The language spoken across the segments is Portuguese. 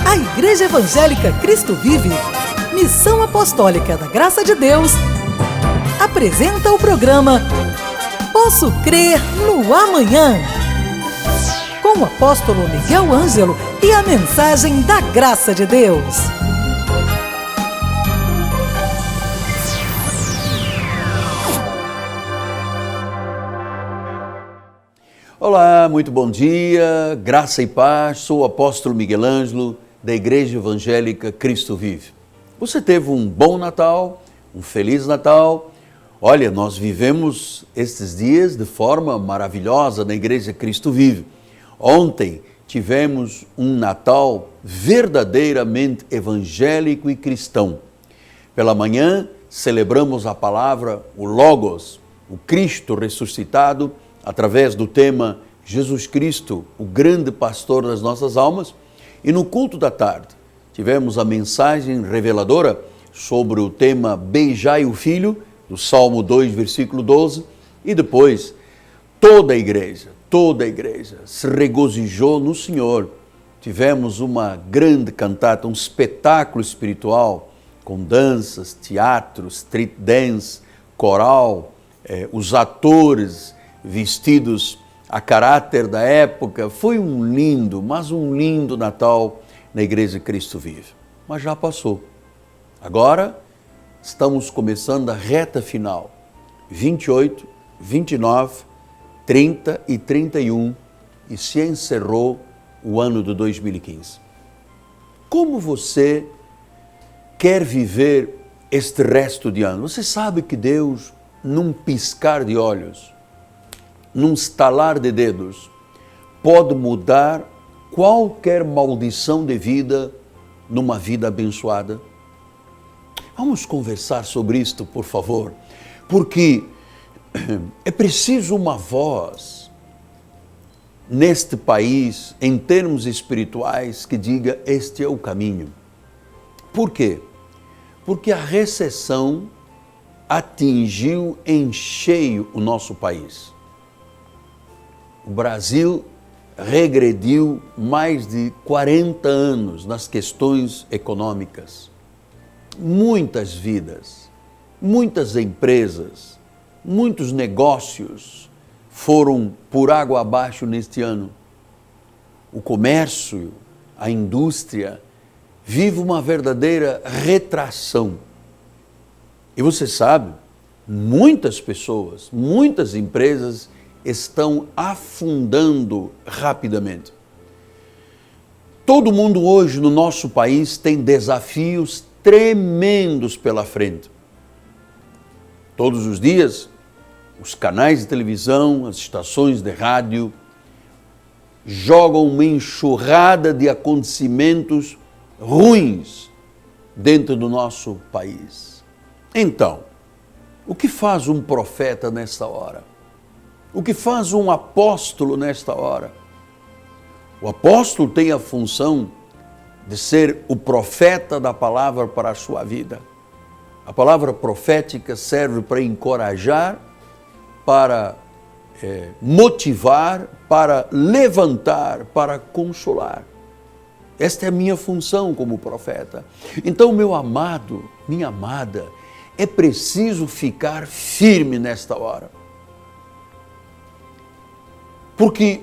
A Igreja Evangélica Cristo Vive, Missão Apostólica da Graça de Deus, apresenta o programa Posso Crer no Amanhã, com o apóstolo Miguel Ângelo e a mensagem da Graça de Deus. Olá, muito bom dia, graça e paz, sou o apóstolo Miguel Ângelo da Igreja Evangélica Cristo Vive. Você teve um bom Natal, um Feliz Natal? Olha, nós vivemos estes dias de forma maravilhosa na Igreja Cristo Vive. Ontem tivemos um Natal verdadeiramente evangélico e cristão. Pela manhã celebramos a palavra, o Logos, o Cristo ressuscitado, através do tema Jesus Cristo, o grande pastor das nossas almas. E no culto da tarde tivemos a mensagem reveladora sobre o tema Beijai o Filho, do Salmo 2, versículo 12. E depois toda a igreja se regozijou no Senhor. Tivemos uma grande cantata, um espetáculo espiritual com danças, teatros, street dance, coral, os atores vestidos a caráter da época. Foi um lindo Natal na Igreja Cristo Vive. Mas já passou. Agora estamos começando a reta final. 28, 29, 30 e 31 e se encerrou o ano de 2015. Como você quer viver este resto de ano? Você sabe que Deus, num piscar de olhos, num estalar de dedos, pode mudar qualquer maldição de vida numa vida abençoada? Vamos conversar sobre isto, por favor, porque é preciso uma voz neste país, em termos espirituais, que diga: este é o caminho. Por quê? Porque a recessão atingiu em cheio o nosso país. O Brasil regrediu mais de 40 anos nas questões econômicas. Muitas vidas, muitas empresas, muitos negócios foram por água abaixo neste ano. O comércio, a indústria, vive uma verdadeira retração. E você sabe, muitas pessoas, muitas empresas estão afundando rapidamente. Todo mundo hoje no nosso país tem desafios tremendos pela frente. Todos os dias, os canais de televisão, as estações de rádio jogam uma enxurrada de acontecimentos ruins dentro do nosso país. Então, o que faz um profeta nesta hora? O que faz um apóstolo nesta hora? O apóstolo tem a função de ser o profeta da palavra para a sua vida. A palavra profética serve para encorajar, para motivar, para levantar, para consolar. Esta é a minha função como profeta. Então, meu amado, minha amada, é preciso ficar firme nesta hora. Porque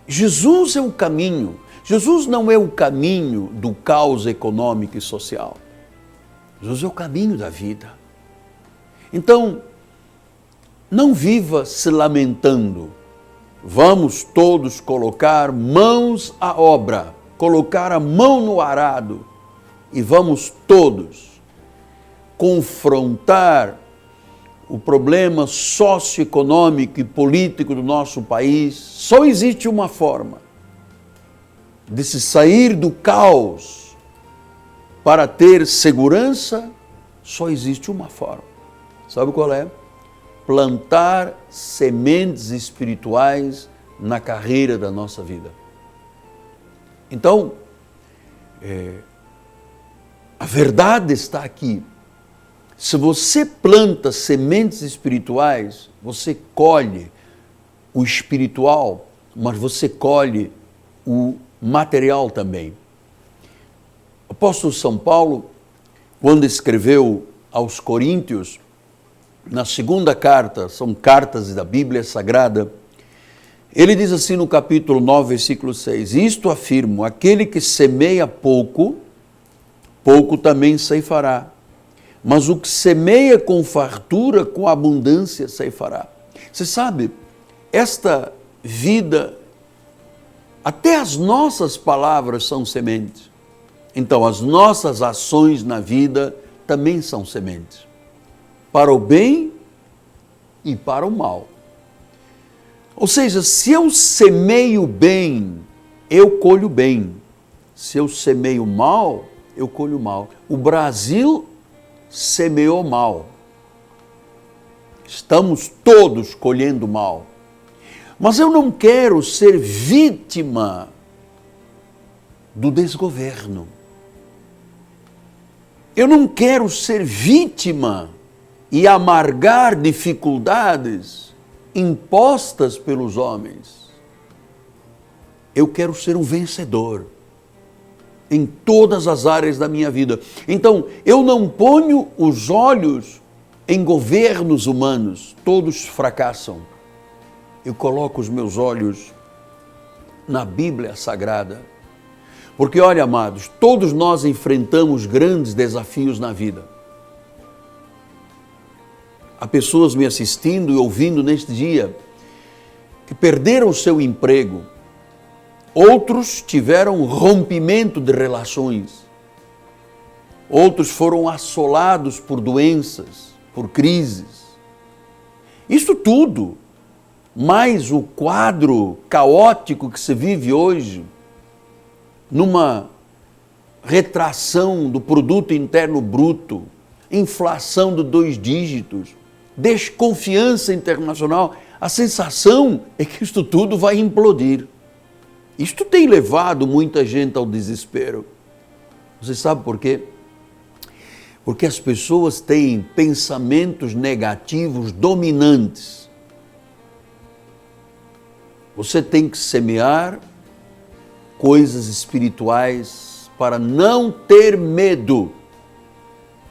Jesus é o caminho. Jesus não é o caminho do caos econômico e social. Jesus é o caminho da vida. Então, não viva se lamentando. Vamos todos colocar mãos à obra, colocar a mão no arado e vamos todos confrontar o problema socioeconômico e político do nosso país. Só existe uma forma de se sair do caos para ter segurança. Só existe uma forma. Sabe qual é? Plantar sementes espirituais na carreira da nossa vida. Então, a verdade está aqui. Se você planta sementes espirituais, você colhe o espiritual, mas você colhe o material também. O apóstolo São Paulo, quando escreveu aos Coríntios, na segunda carta, são cartas da Bíblia Sagrada, ele diz assim no capítulo 9, versículo 6, isto afirmo, aquele que semeia pouco, pouco também ceifará, mas o que semeia com fartura, com abundância ceifará. Você sabe, esta vida, até as nossas palavras são sementes. Então, as nossas ações na vida também são sementes. Para o bem e para o mal. Ou seja, se eu semeio bem, eu colho bem. Se eu semeio mal, eu colho mal. O Brasil semeou mal. Estamos todos colhendo mal. Mas eu não quero ser vítima do desgoverno. Eu não quero ser vítima e amargar dificuldades impostas pelos homens. Eu quero ser um vencedor em todas as áreas da minha vida. Então, eu não ponho os olhos em governos humanos, todos fracassam. Eu coloco os meus olhos na Bíblia Sagrada. Porque, olha, amados, todos nós enfrentamos grandes desafios na vida. Há pessoas me assistindo e ouvindo neste dia que perderam o seu emprego. Outros tiveram rompimento de relações. Outros foram assolados por doenças, por crises. Isso tudo, mais o quadro caótico que se vive hoje, numa retração do produto interno bruto, inflação de 2 dígitos, desconfiança internacional, a sensação é que isto tudo vai implodir. Isto tem levado muita gente ao desespero. Você sabe por quê? Porque as pessoas têm pensamentos negativos dominantes. Você tem que semear coisas espirituais para não ter medo,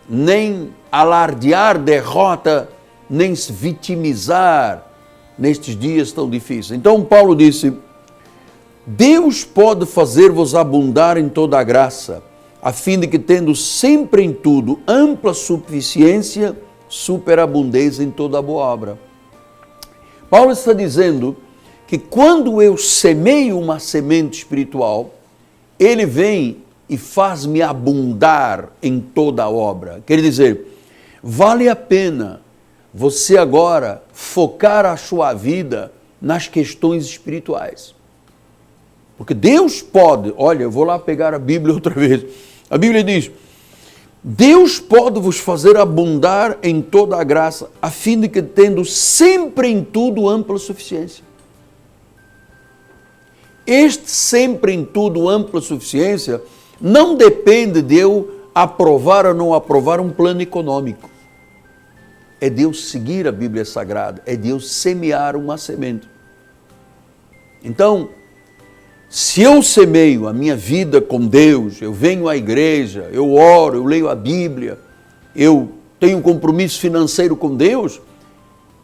nem alardear derrota, nem se vitimizar nestes dias tão difíceis. Então Paulo disse, Deus pode fazer-vos abundar em toda a graça, a fim de que, tendo sempre em tudo ampla suficiência, superabundez em toda a boa obra. Paulo está dizendo que quando eu semeio uma semente espiritual, ele vem e faz-me abundar em toda a obra. Quer dizer, vale a pena você agora focar a sua vida nas questões espirituais. Porque Deus pode, olha, eu vou lá pegar a Bíblia outra vez. A Bíblia diz, Deus pode vos fazer abundar em toda a graça, a fim de que, tendo sempre em tudo ampla suficiência. Este sempre em tudo ampla suficiência não depende de eu aprovar ou não aprovar um plano econômico. É Deus seguir a Bíblia Sagrada, é Deus semear uma semente. Então, se eu semeio a minha vida com Deus, eu venho à igreja, eu oro, eu leio a Bíblia, eu tenho um compromisso financeiro com Deus,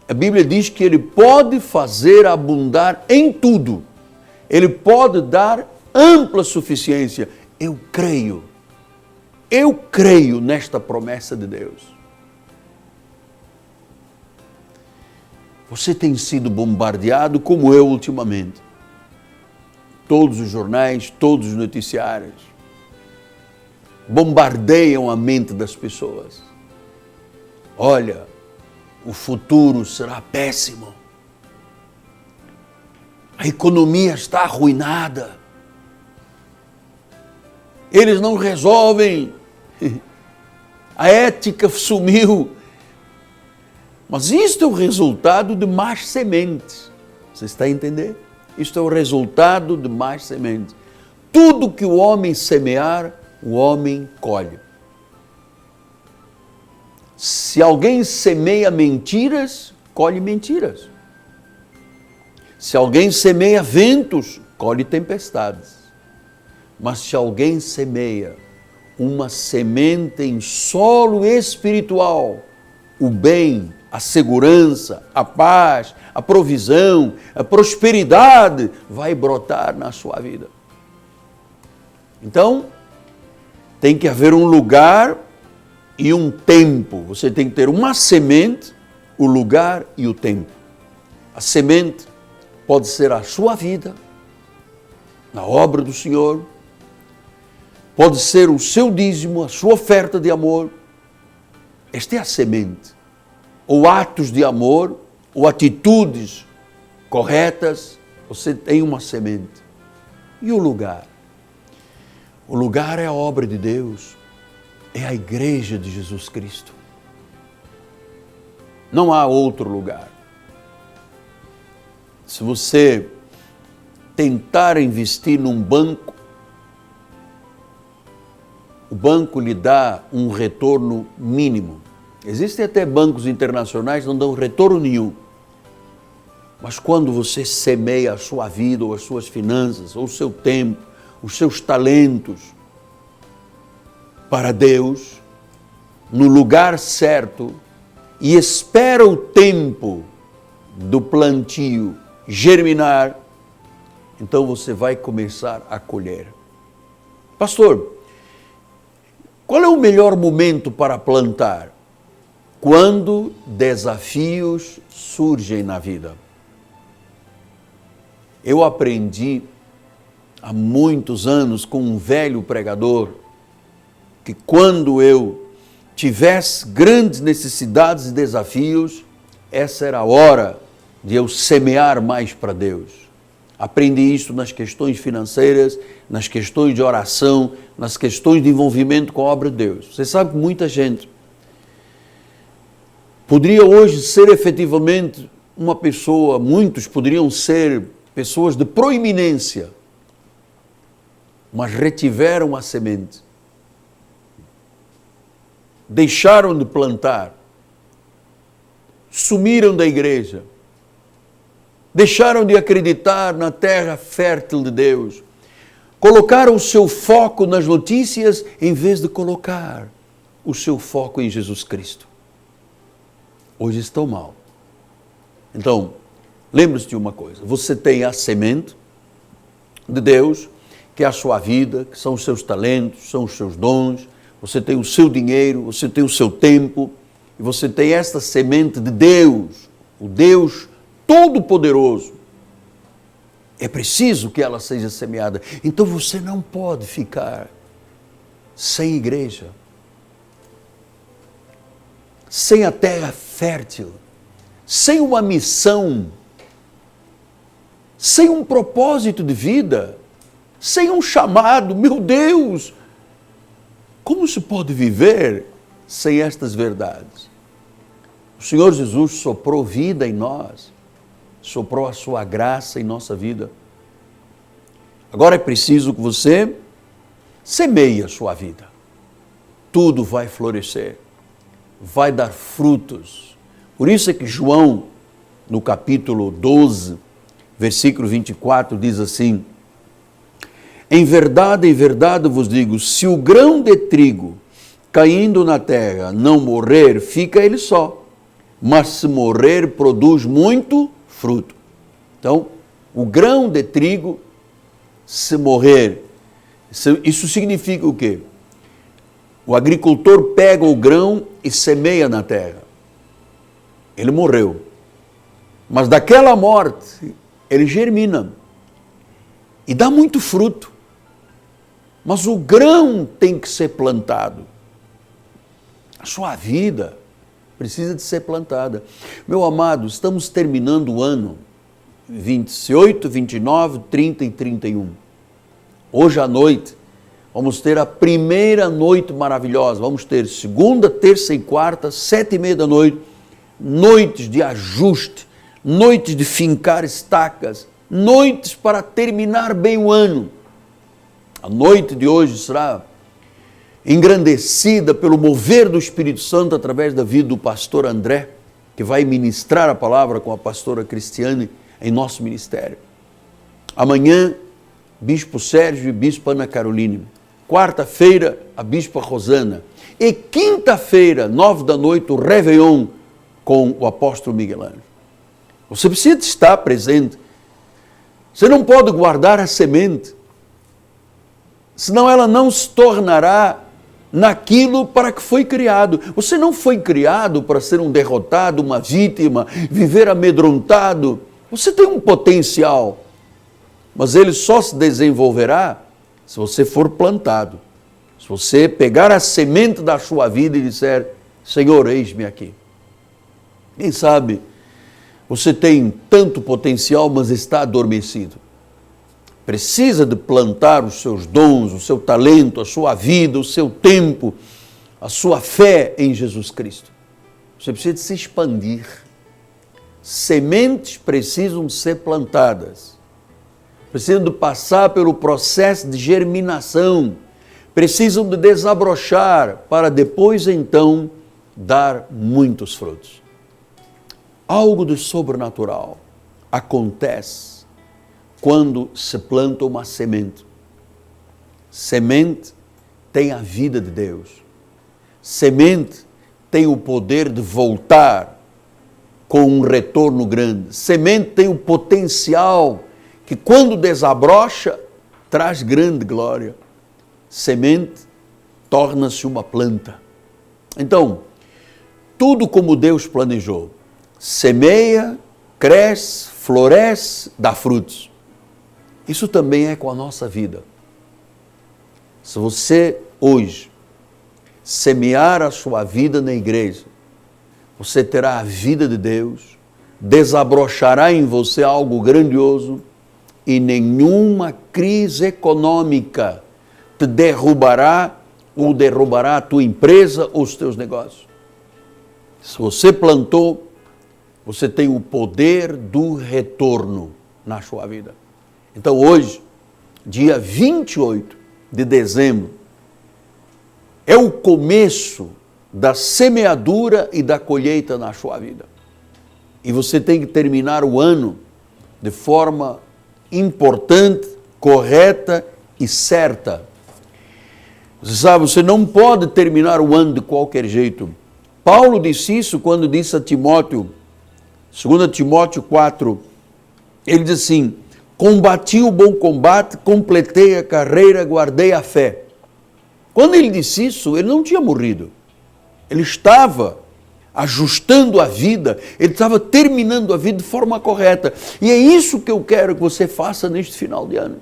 a Bíblia diz que Ele pode fazer abundar em tudo. Ele pode dar ampla suficiência. Eu creio nesta promessa de Deus. Você tem sido bombardeado como eu ultimamente. Todos os jornais, todos os noticiários bombardeiam a mente das pessoas. Olha, o futuro será péssimo. A economia está arruinada. Eles não resolvem. A ética sumiu. Mas isto é o resultado de más sementes. Você está a entender? Isto é o resultado de más sementes. Tudo que o homem semear, o homem colhe. Se alguém semeia mentiras, colhe mentiras. Se alguém semeia ventos, colhe tempestades. Mas se alguém semeia uma semente em solo espiritual, o bem, a segurança, a paz, a provisão, a prosperidade vai brotar na sua vida. Então, tem que haver um lugar e um tempo. Você tem que ter uma semente, o lugar e o tempo. A semente pode ser a sua vida, na obra do Senhor, pode ser o seu dízimo, a sua oferta de amor. Esta é a semente. Ou atos de amor, ou atitudes corretas, você tem uma semente. E o lugar? O lugar é a obra de Deus, é a igreja de Jesus Cristo. Não há outro lugar. Se você tentar investir num banco, o banco lhe dá um retorno mínimo. Existem até bancos internacionais que não dão retorno nenhum. Mas quando você semeia a sua vida, ou as suas finanças, ou o seu tempo, os seus talentos para Deus, no lugar certo, e espera o tempo do plantio germinar, então você vai começar a colher. Pastor, qual é o melhor momento para plantar? Quando desafios surgem na vida. Eu aprendi há muitos anos com um velho pregador que quando eu tivesse grandes necessidades e desafios, essa era a hora de eu semear mais para Deus. Aprendi isso nas questões financeiras, nas questões de oração, nas questões de envolvimento com a obra de Deus. Você sabe que muita gente poderia hoje ser efetivamente uma pessoa, muitos poderiam ser pessoas de proeminência, mas retiveram a semente, deixaram de plantar, sumiram da igreja, deixaram de acreditar na terra fértil de Deus, colocaram o seu foco nas notícias em vez de colocar o seu foco em Jesus Cristo. Hoje estão mal. Então, lembre-se de uma coisa, você tem a semente de Deus, que é a sua vida, que são os seus talentos, são os seus dons, você tem o seu dinheiro, você tem o seu tempo, e você tem esta semente de Deus, o Deus Todo-Poderoso. É preciso que ela seja semeada. Então você não pode ficar sem igreja, sem a terra fértil, sem uma missão, sem um propósito de vida, sem um chamado. Meu Deus, como se pode viver sem estas verdades? O Senhor Jesus soprou vida em nós, soprou a sua graça em nossa vida. Agora é preciso que você semeie a sua vida. Tudo vai florescer, vai dar frutos. Por isso é que João, no capítulo 12, versículo 24, diz assim: em verdade vos digo, se o grão de trigo caindo na terra não morrer, fica ele só, mas se morrer, produz muito fruto. Então, o grão de trigo, se morrer, isso significa o quê? O agricultor pega o grão e semeia na terra. Ele morreu. Mas daquela morte, ele germina e dá muito fruto. Mas o grão tem que ser plantado. A sua vida precisa de ser plantada. Meu amado, estamos terminando o ano 28, 29, 30 e 31. Hoje à noite, vamos ter a primeira noite maravilhosa. Vamos ter segunda, terça e quarta, 7:30 da noite, noites de ajuste, noites de fincar estacas, noites para terminar bem o ano. A noite de hoje será engrandecida pelo mover do Espírito Santo através da vida do pastor André, que vai ministrar a palavra com a pastora Cristiane em nosso ministério. Amanhã Bispo Sérgio e Bispa Ana Caroline. Quarta-feira, a Bispa Rosana. E quinta-feira, 9 da noite, o Réveillon com o apóstolo Miguel Ângelo. Você precisa estar presente. Você não pode guardar a semente, senão ela não se tornará naquilo para que foi criado. Você não foi criado para ser um derrotado, uma vítima, viver amedrontado. Você tem um potencial, mas ele só se desenvolverá se você for plantado. Se você pegar a semente da sua vida e disser, Senhor, eis-me aqui. Quem sabe você tem tanto potencial, mas está adormecido. Precisa de plantar os seus dons, o seu talento, a sua vida, o seu tempo, a sua fé em Jesus Cristo. Você precisa de se expandir. Sementes precisam ser plantadas. Precisam de passar pelo processo de germinação. Precisam de desabrochar para depois, então, dar muitos frutos. Algo de sobrenatural acontece quando se planta uma semente. Semente tem a vida de Deus. Semente tem o poder de voltar com um retorno grande. Semente tem o potencial que, quando desabrocha, traz grande glória. Semente torna-se uma planta. Então, tudo como Deus planejou. Semeia, cresce, floresce, dá frutos. Isso também é com a nossa vida. Se você hoje semear a sua vida na igreja, você terá a vida de Deus, desabrochará em você algo grandioso e nenhuma crise econômica te derrubará ou derrubará a tua empresa ou os teus negócios. Se você plantou, você tem o poder do retorno na sua vida. Então hoje, dia 28 de dezembro, é o começo da semeadura e da colheita na sua vida. E você tem que terminar o ano de forma importante, correta e certa. Você sabe, você não pode terminar o ano de qualquer jeito. Paulo disse isso quando disse a Timóteo, 2 Timóteo 4, ele diz assim, combati o bom combate, completei a carreira, guardei a fé. Quando ele disse isso, ele não tinha morrido. Ele estava ajustando a vida, ele estava terminando a vida de forma correta. E é isso que eu quero que você faça neste final de ano.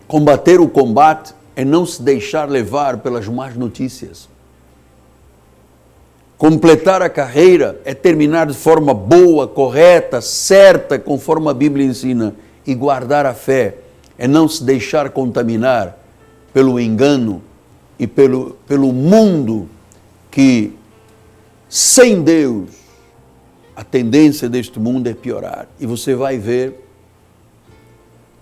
Combater o combate é não se deixar levar pelas más notícias. Completar a carreira é terminar de forma boa, correta, certa, conforme a Bíblia ensina. E guardar a fé é não se deixar contaminar pelo engano e pelo mundo que, sem Deus, a tendência deste mundo é piorar. E você vai ver,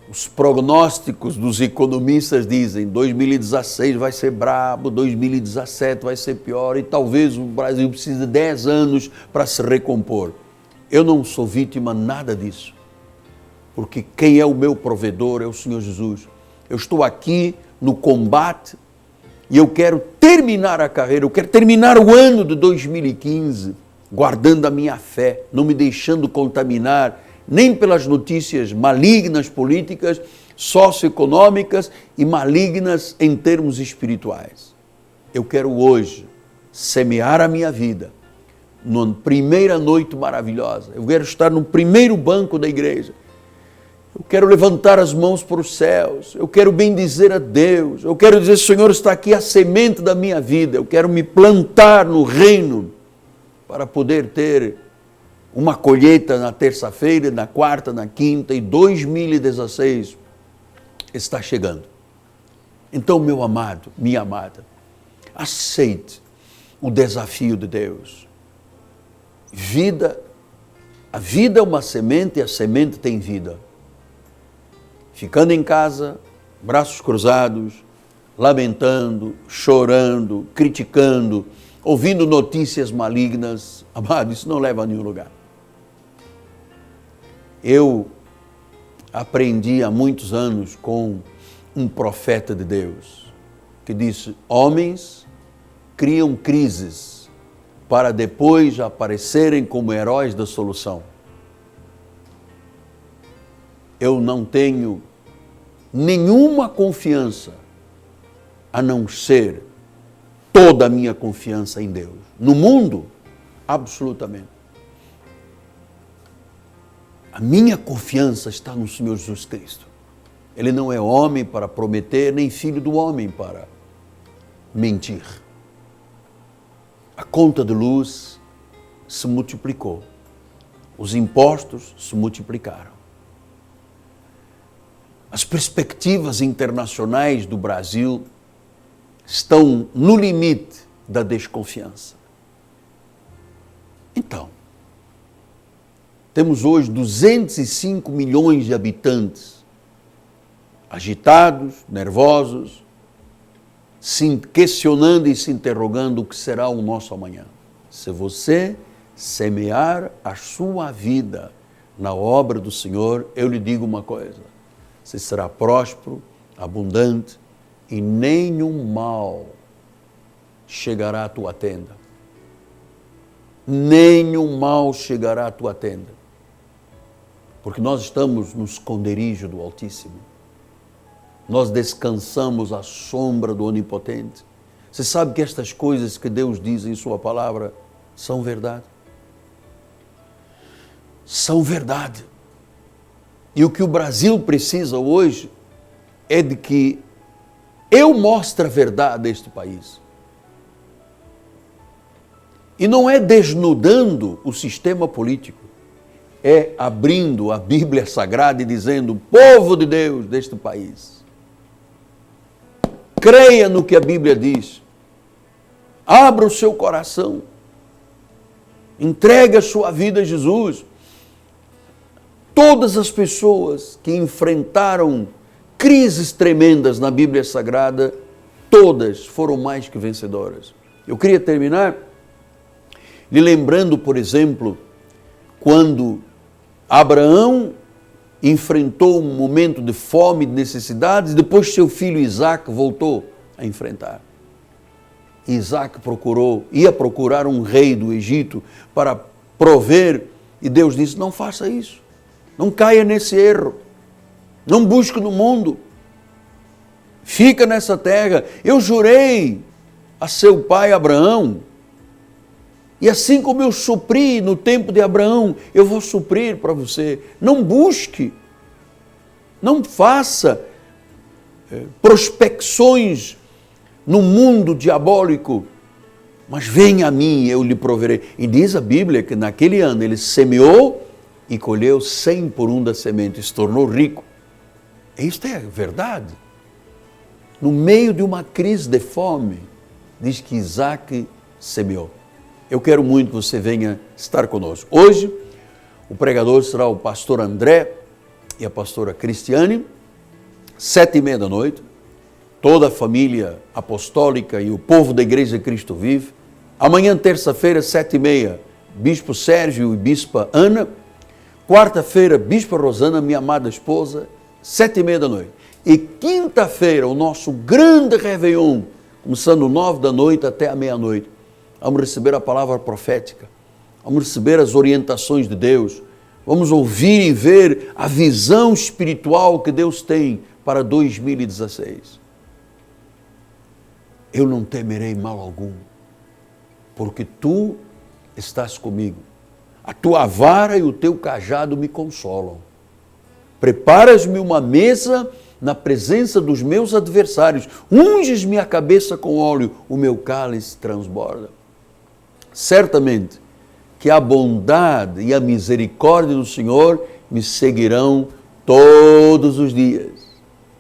os prognósticos dos economistas dizem 2016 vai ser brabo, 2017 vai ser pior e talvez o Brasil precise de 10 anos para se recompor. Eu não sou vítima nada disso, porque quem é o meu provedor é o Senhor Jesus. Eu estou aqui no combate e eu quero terminar a carreira, eu quero terminar o ano de 2015 guardando a minha fé, não me deixando contaminar nem pelas notícias malignas políticas, socioeconômicas e malignas em termos espirituais. Eu quero hoje semear a minha vida na primeira noite maravilhosa. Eu quero estar no primeiro banco da igreja. Eu quero levantar as mãos para os céus. Eu quero bendizer a Deus. Eu quero dizer, Senhor, está aqui a semente da minha vida. Eu quero me plantar no reino para poder ter uma colheita na terça-feira, na quarta, na quinta, e 2016 está chegando. Então, meu amado, minha amada, aceite o desafio de Deus. A vida é uma semente e a semente tem vida. Ficando em casa, braços cruzados, lamentando, chorando, criticando, ouvindo notícias malignas, amado, isso não leva a nenhum lugar. Eu aprendi há muitos anos com um profeta de Deus, que disse: homens criam crises para depois aparecerem como heróis da solução. Eu não tenho nenhuma confiança a não ser toda a minha confiança em Deus. No mundo, absolutamente. A minha confiança está no Senhor Jesus Cristo. Ele não é homem para prometer, nem filho do homem para mentir. A conta de luz se multiplicou. Os impostos se multiplicaram. As perspectivas internacionais do Brasil estão no limite da desconfiança. Então, temos hoje 205 milhões de habitantes agitados, nervosos, se questionando e se interrogando o que será o nosso amanhã. Se você semear a sua vida na obra do Senhor, eu lhe digo uma coisa: você será próspero, abundante, e nenhum mal chegará à tua tenda. Nenhum mal chegará à tua tenda. Porque nós estamos no esconderijo do Altíssimo. Nós descansamos à sombra do Onipotente. Você sabe que estas coisas que Deus diz em sua palavra são verdade? São verdade. E o que o Brasil precisa hoje é de que eu mostre a verdade deste país. E não é desnudando o sistema político, é abrindo a Bíblia Sagrada e dizendo: povo de Deus deste país, creia no que a Bíblia diz, abra o seu coração, entregue a sua vida a Jesus. Todas as pessoas que enfrentaram crises tremendas na Bíblia Sagrada, todas foram mais que vencedoras. Eu queria terminar lhe lembrando, por exemplo, quando Abraão enfrentou um momento de fome, de necessidades, depois seu filho Isaac voltou a enfrentar. Isaac ia procurar um rei do Egito para prover, e Deus disse: não faça isso, não caia nesse erro. Não busque no mundo, fica nessa terra. Eu jurei a seu pai Abraão, e assim como eu supri no tempo de Abraão, eu vou suprir para você. Não busque, não faça prospecções no mundo diabólico, mas venha a mim e eu lhe proverei. E diz a Bíblia que naquele ano ele semeou e colheu 100 por 1 da semente, se tornou rico. Isto é verdade. No meio de uma crise de fome, diz que Isaac semeou. Eu quero muito que você venha estar conosco. Hoje, o pregador será o pastor André e a pastora Cristiane, 7h30 da noite. Toda a família apostólica e o povo da Igreja Cristo Vive. Amanhã, terça-feira, 7h30, Bispo Sérgio e Bispa Ana. Quarta-feira, Bispa Rosana, minha amada esposa, 7h30 da noite. E quinta-feira, o nosso grande Réveillon, começando 9 da noite até a meia-noite. Vamos receber a palavra profética, vamos receber as orientações de Deus, vamos ouvir e ver a visão espiritual que Deus tem para 2016. Eu não temerei mal algum, porque tu estás comigo. A tua vara e o teu cajado me consolam. Preparas-me uma mesa na presença dos meus adversários. Unges-me a cabeça com óleo, o meu cálice transborda. Certamente que a bondade e a misericórdia do Senhor me seguirão todos os dias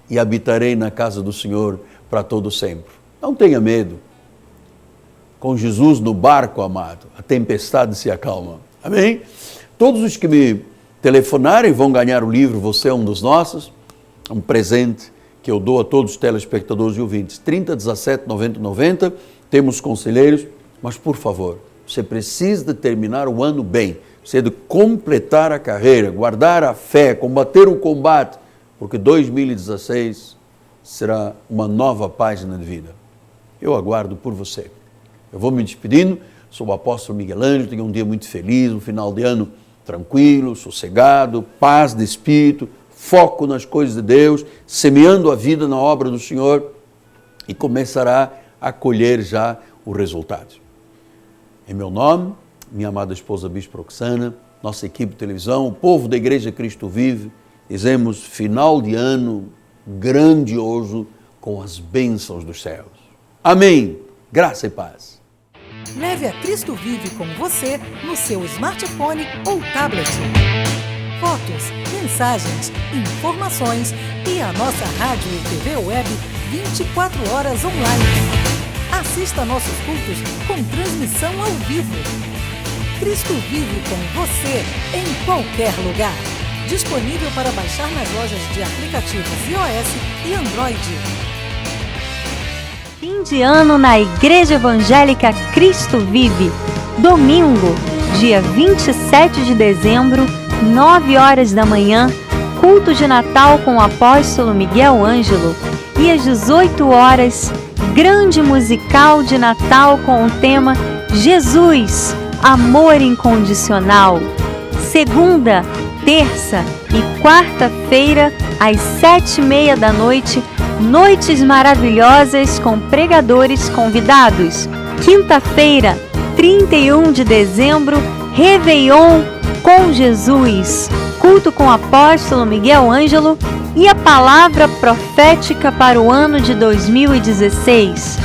e habitarei na casa do Senhor para todo sempre. Não tenha medo. Com Jesus no barco, amado, a tempestade se acalma. Amém? Todos os que me telefonarem vão ganhar o livro Você é um dos Nossos, um presente que eu dou a todos os telespectadores e ouvintes. 30 17 90 90, temos conselheiros, mas por favor, você precisa de terminar o ano bem. você é de completar a carreira, guardar a fé, combater o combate, porque 2016 será uma nova página de vida. Eu aguardo por você. Eu vou me despedindo, sou o apóstolo Miguel Ângelo, tenha um dia muito feliz, um final de ano tranquilo, sossegado, paz de espírito, foco nas coisas de Deus, semeando a vida na obra do Senhor e começará a colher já o resultado. Em meu nome, minha amada esposa Bispo Roxana, nossa equipe de televisão, o povo da Igreja Cristo Vive, dizemos final de ano grandioso com as bênçãos dos céus. Amém. Graça e paz. Leve a Cristo Vive com você no seu smartphone ou tablet. Fotos, mensagens, informações e a nossa rádio e TV web 24 horas online. Assista nossos cultos com transmissão ao vivo. Cristo Vive com você em qualquer lugar. Disponível para baixar nas lojas de aplicativos iOS e Android. Fim de ano na Igreja Evangélica Cristo Vive. Domingo, dia 27 de dezembro, 9 horas da manhã, culto de Natal com o apóstolo Miguel Ângelo. E às 18 horas, grande musical de Natal com o tema Jesus, Amor Incondicional. Segunda, terça e quarta-feira, às 7h30 da noite, noites maravilhosas com pregadores convidados. Quinta-feira, 31 de dezembro, Réveillon com Jesus, culto com o apóstolo Miguel Ângelo e a palavra profética para o ano de 2016.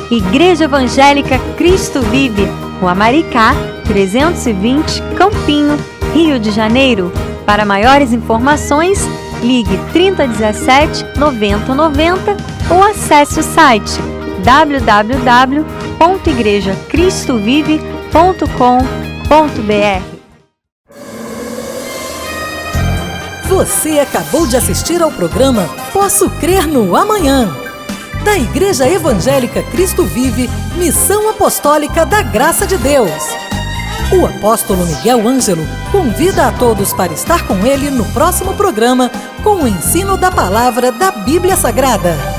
Igreja Evangélica Cristo Vive, Rua Maricá, 320, Campinho, Rio de Janeiro. Para maiores informações, ligue 3017 9090 ou acesse o site www.igrejacristovive.com.br. Você acabou de assistir ao programa Posso Crer no Amanhã, da Igreja Evangélica Cristo Vive, Missão Apostólica da Graça de Deus. O apóstolo Miguel Ângelo convida a todos para estar com ele no próximo programa com o ensino da palavra da Bíblia Sagrada.